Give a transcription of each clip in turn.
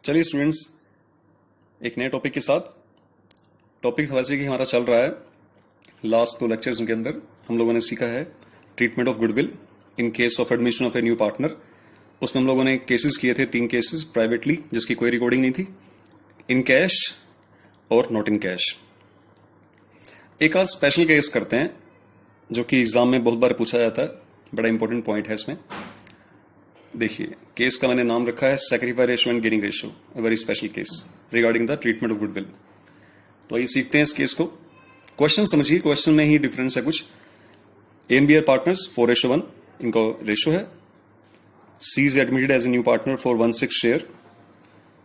चलिए स्टूडेंट्स, एक नए टॉपिक के साथ। टॉपिक वैसे कि हमारा चल रहा है लास्ट 2 लेक्चर्स के अंदर हम लोगों ने सीखा है treatment of goodwill in case of admission of A new partner. उसमें हम लोगों ने केसेस किए थे, 3 केसेस प्राइवेटली जिसकी कोई रिकॉर्डिंग नहीं थी, इन कैश और नॉट इन कैश। एक आज स्पेशल केस करते हैं जो कि एग्जाम में बहुत बार पूछा जाता है, बड़ा इंपॉर्टेंट पॉइंट है इसमें। देखिए, केस का मैंने नाम रखा है sacrifice ratio and gaining ratio, a very special case regarding the treatment of goodwill. तो आइए सीखते हैं इस केस को। क्वेश्चन समझिए, क्वेश्चन में ही डिफरेंस है कुछ। A and B are partners 4:1, इनका रेशियो है। C is admitted as a new partner for 1/6 share.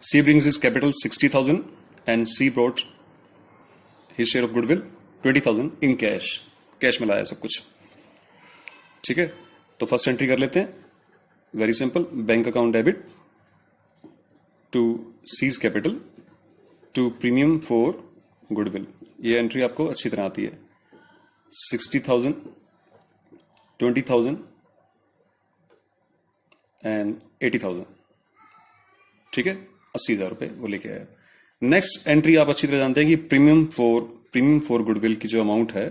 C brings his capital 60,000 and C brought his share of goodwill 20,000 in cash. Cash में लाया सब कुछ, ठीक है। तो फर्स्ट एंट्री कर लेते हैं, very simple. Bank account debit to C's capital to premium for goodwill. ये एंट्री आपको अच्छी तरह आती है। 60,000, 20,000 एंड 80,000, ठीक है। 80,000 रुपए वो लेके आया। नेक्स्ट एंट्री आप अच्छी तरह जानते हैं कि प्रीमियम फॉर गुडविल की जो अमाउंट है,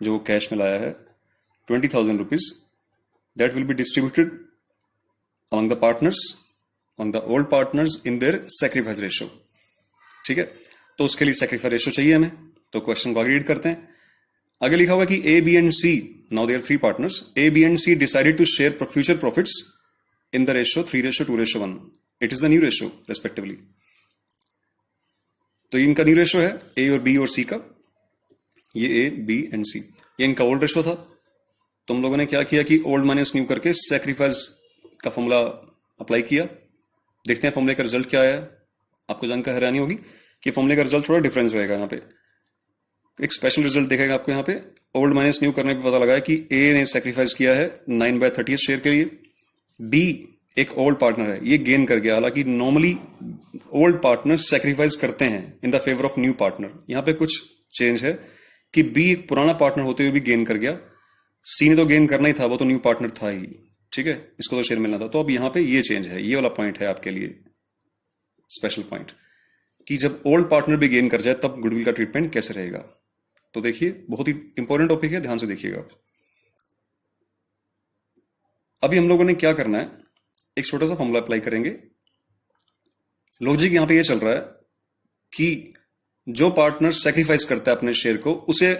जो वो कैश में लाया है 20,000 rupees, that will be distributed among the partners, among the old partners in their sacrifice ratio, ठीक है। तो उसके लिए sacrifice ratio चाहिए हमें, तो क्वेश्चन को आगे रीड करते हैं। आगे लिखा हुआ कि A, B and C, now they are 3 partners, A, B and C decided to share future profits in the ratio 3:2:1. It is the new ratio respectively. तो इनका न्यू रेशियो है A और B और C का। ये A, B and C, ये इनका old ratio था। तो हम लोगों ने क्या किया कि ओल्ड माइनस न्यू करके सैक्रिफाइस का फॉर्मूला अप्लाई किया। देखते हैं फॉर्मूले का रिजल्ट क्या आया। आपको जानकर हैरानी होगी कि फॉर्मूले का रिजल्ट थोड़ा डिफरेंस रहेगा। यहाँ पे एक स्पेशल रिजल्ट देखेगा आपको। यहाँ पे ओल्ड माइनस न्यू करने पे पता लगा है कि ए ने सैक्रिफाइस किया है 9/30 शेयर के लिए। बी एक ओल्ड पार्टनर है, ये गेन कर गया। हालांकि नॉर्मली ओल्ड पार्टनर सैक्रिफाइस करते हैं in the favour of new partner. यहाँ पे कुछ चेंज है कि बी एक पुराना पार्टनर होते हुए भी गेन कर गया। सी ने तो गेन करना ही था, वो तो न्यू पार्टनर था ही, ठीक है। इसको तो शेयर मिलना था। तो अब यहां पे ये चेंज है, ये वाला पॉइंट है आपके लिए स्पेशल पॉइंट, कि जब ओल्ड पार्टनर भी गेन कर जाए तब गुडविल का ट्रीटमेंट कैसे रहेगा। तो देखिए, बहुत ही इंपॉर्टेंट टॉपिक है, ध्यान से देखिएगा। अभी हम लोगों ने क्या करना है, एक छोटा सा फॉर्मूला अप्लाई करेंगे। लॉजिक यहां पे ये चल रहा है कि जो पार्टनर सेक्रीफाइस करता है अपने शेयर को, उसे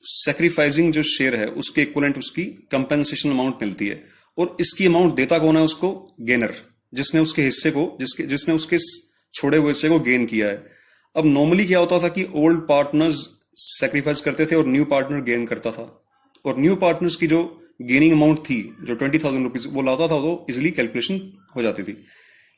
सेक्रीफाइसिंग जो शेयर है उसके इक्वलेंट उसकी कंपेंसेशन अमाउंट मिलती है। और इसकी अमाउंट देता कौन है उसको? गेनर, जिसने उसके हिस्से को, जिसने उसके छोड़े हुए हिस्से को गेन किया है। अब नॉर्मली क्या होता था कि ओल्ड पार्टनर्स सेक्रीफाइस करते थे और न्यू पार्टनर गेन करता था। और न्यू पार्टनर्स की जो गेनिंग अमाउंट थी, जो 20,000 रुपीज वो लाता था, तो इजिली कैलकुलेशन हो जाती थी।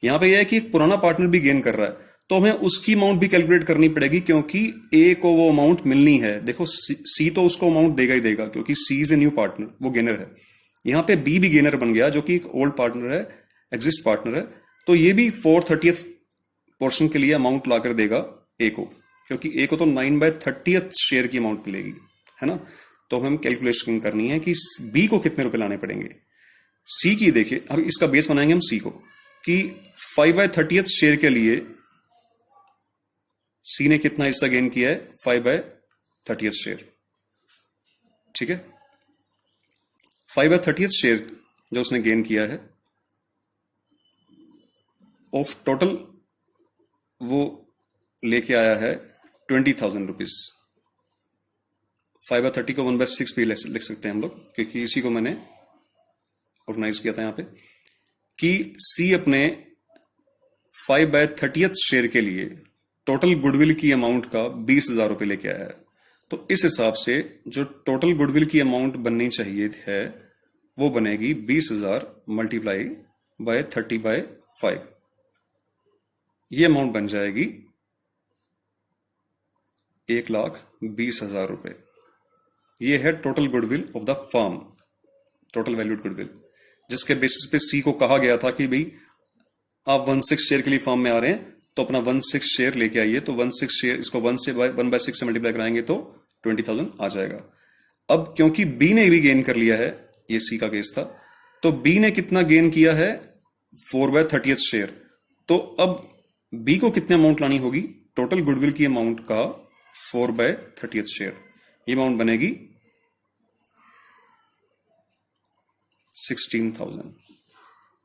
यहां पे यह है कि एक पुराना पार्टनर भी गेन कर रहा है, तो हमें उसकी अमाउंट भी कैलकुलेट करनी पड़ेगी, क्योंकि ए को वो अमाउंट मिलनी है। देखो, सी तो उसको अमाउंट देगा ही देगा, क्योंकि सी इज ए न्यू पार्टनर, वो गेनर है। यहां पे बी भी गेनर बन गया, जो कि एक ओल्ड पार्टनर है, एग्जिस्ट पार्टनर है। तो ये भी 4/30 पोर्शन के लिए अमाउंट लाकर देगा ए को, क्योंकि ए को तो 9/30 शेयर की अमाउंट मिलेगी, है ना। तो हम कैलकुलेशन करनी है कि बी को कितने रुपए लाने पड़ेंगे। सी की देखिए, अब इसका बेस बनाएंगे हम सी को, कि 5/30 शेयर के लिए सी ने कितना हिस्सा गेन किया है? 5/30 शेयर, ठीक है। 5/30 शेयर जो उसने गेन किया है, ऑफ टोटल वो लेके आया है 20,000 रुपीज। 5/30 को 1/6 भी लिख सकते हैं हम लोग, क्योंकि इसी को मैंने ऑर्गेनाइज किया था यहां पे, कि सी अपने 5/30 शेयर के लिए टोटल गुडविल की अमाउंट का 20,000 रुपए लेके आया है। तो इस हिसाब से जो टोटल गुडविल की अमाउंट बननी चाहिए है, वो बनेगी 20,000 मल्टीप्लाई बाय 30/5। ये अमाउंट बन जाएगी 1,20,000 रुपए। ये है total goodwill of the firm, total valued goodwill, जिसके बेसिस पे सी को कहा गया था कि भाई आप 1/6 शेयर के लिए फर्म में आ रहे हैं, तो अपना 1/6 शेयर लेके आइए। तो 1/6 शेयर, इसको 1/6 से मल्टीप्लाई कराएंगे तो 20,000 आ जाएगा। अब क्योंकि बी ने भी गेन कर लिया है, ये सी का केस था, तो बी ने कितना गेन किया है? 4/30 शेयर। तो अब बी को कितने अमाउंट लानी होगी? टोटल गुडविल की अमाउंट का 4/30 शेयर, ये अमाउंट बनेगी 16,000।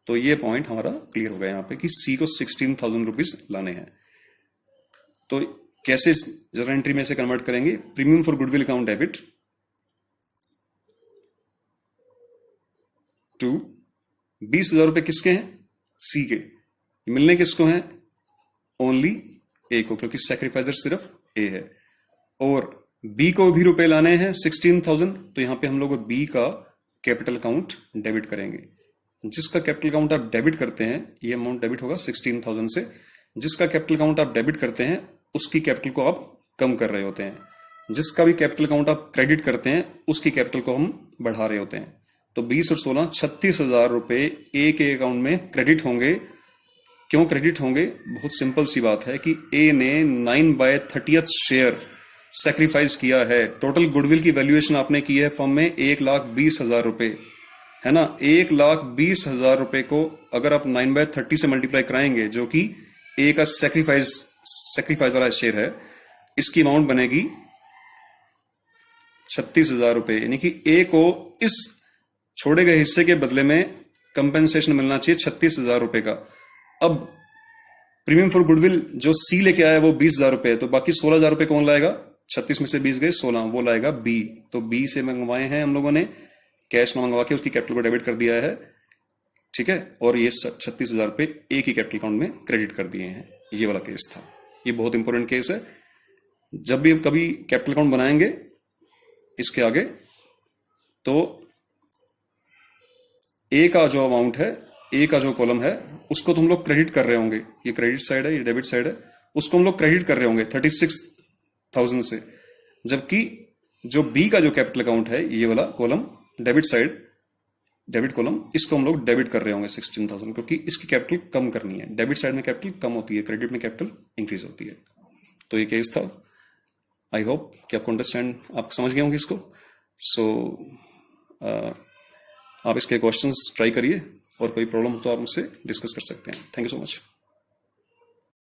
तो ये पॉइंट हमारा क्लियर हो गया यहां पे कि सी को 16,000 रुपीज लाने हैं। तो कैसे जर्नल एंट्री में से कन्वर्ट करेंगे? Premium for goodwill account debit to 20,000 रुपए किसके हैं? सी के। मिलने किसको हैं? ओनली ए को, क्योंकि सैक्रिफाइजर सिर्फ ए है। और बी को भी रुपए लाने हैं 16,000, तो यहां पे हम लोग बी का कैपिटल अकाउंट डेबिट करेंगे। जिसका कैपिटल अकाउंट आप डेबिट करते हैं, ये अमाउंट डेबिट होगा 16,000 से। जिसका कैपिटल अकाउंट आप डेबिट करते हैं उसकी कैपिटल को आप कम कर रहे होते हैं। जिसका भी कैपिटल अकाउंट आप क्रेडिट करते हैं उसकी कैपिटल को हम बढ़ा रहे होते हैं। तो 20 और 16 36,000 रुपए ए के अकाउंट में क्रेडिट होंगे। क्यों क्रेडिट होंगे? बहुत सिंपल सी बात है कि ए ने 9/30 शेयर सैक्रिफाइस किया है। टोटल गुडविल की वैल्यूएशन आपने की है फर्म में 1,20,000 रुपए, है ना। 1,20,000 रुपए को अगर आप 9/30 से मल्टीप्लाई कराएंगे, जो कि ए का सैक्रिफाइस वाला शेयर है, इसकी अमाउंट बनेगी 36,000 रुपए। यानी कि ए को इस छोड़े गए हिस्से के बदले में कंपेंसेशन मिलना चाहिए 36,000 रुपए का। अब प्रीमियम फॉर गुडविल जो सी लेके आया वो 20,000 रुपए है, तो बाकी 16,000 रुपए कौन लाएगा? 36 में से 20 गए 16, वो लाएगा बी। तो बी से मंगवाए हैं हम लोगों ने, कैश में मंगवा के उसकी कैपिटल को डेबिट कर दिया है, ठीक है। और ये 36,000 रुपए ए की कैपिटल अकाउंट में क्रेडिट कर दिए हैं। ये वाला केस था। ये बहुत इंपॉर्टेंट केस है। जब भी कभी कैपिटल अकाउंट बनाएंगे इसके आगे, तो ए का जो अमाउंट है, ए का जो कॉलम है, उसको तो हम लोग क्रेडिट कर रहे होंगे। ये क्रेडिट साइड है, ये डेबिट साइड है, उसको हम लोग क्रेडिट कर रहे होंगे 36,000 से। जबकि जो बी का जो कैपिटल अकाउंट है, ये वाला column debit side, debit column, इसको हम लोग डेबिट कर रहे होंगे 16,000, क्योंकि इसकी कैपिटल कम करनी है। डेबिट साइड में कैपिटल कम होती है, क्रेडिट में कैपिटल इंक्रीज होती है। तो ये केस था। आई होप कि आपको अंडरस्टैंड, आप समझ गए होंगे इसको। सो आप इसके क्वेश्चंस ट्राई करिए, और कोई प्रॉब्लम हो तो आप मुझसे डिस्कस कर सकते हैं। Thank you so much.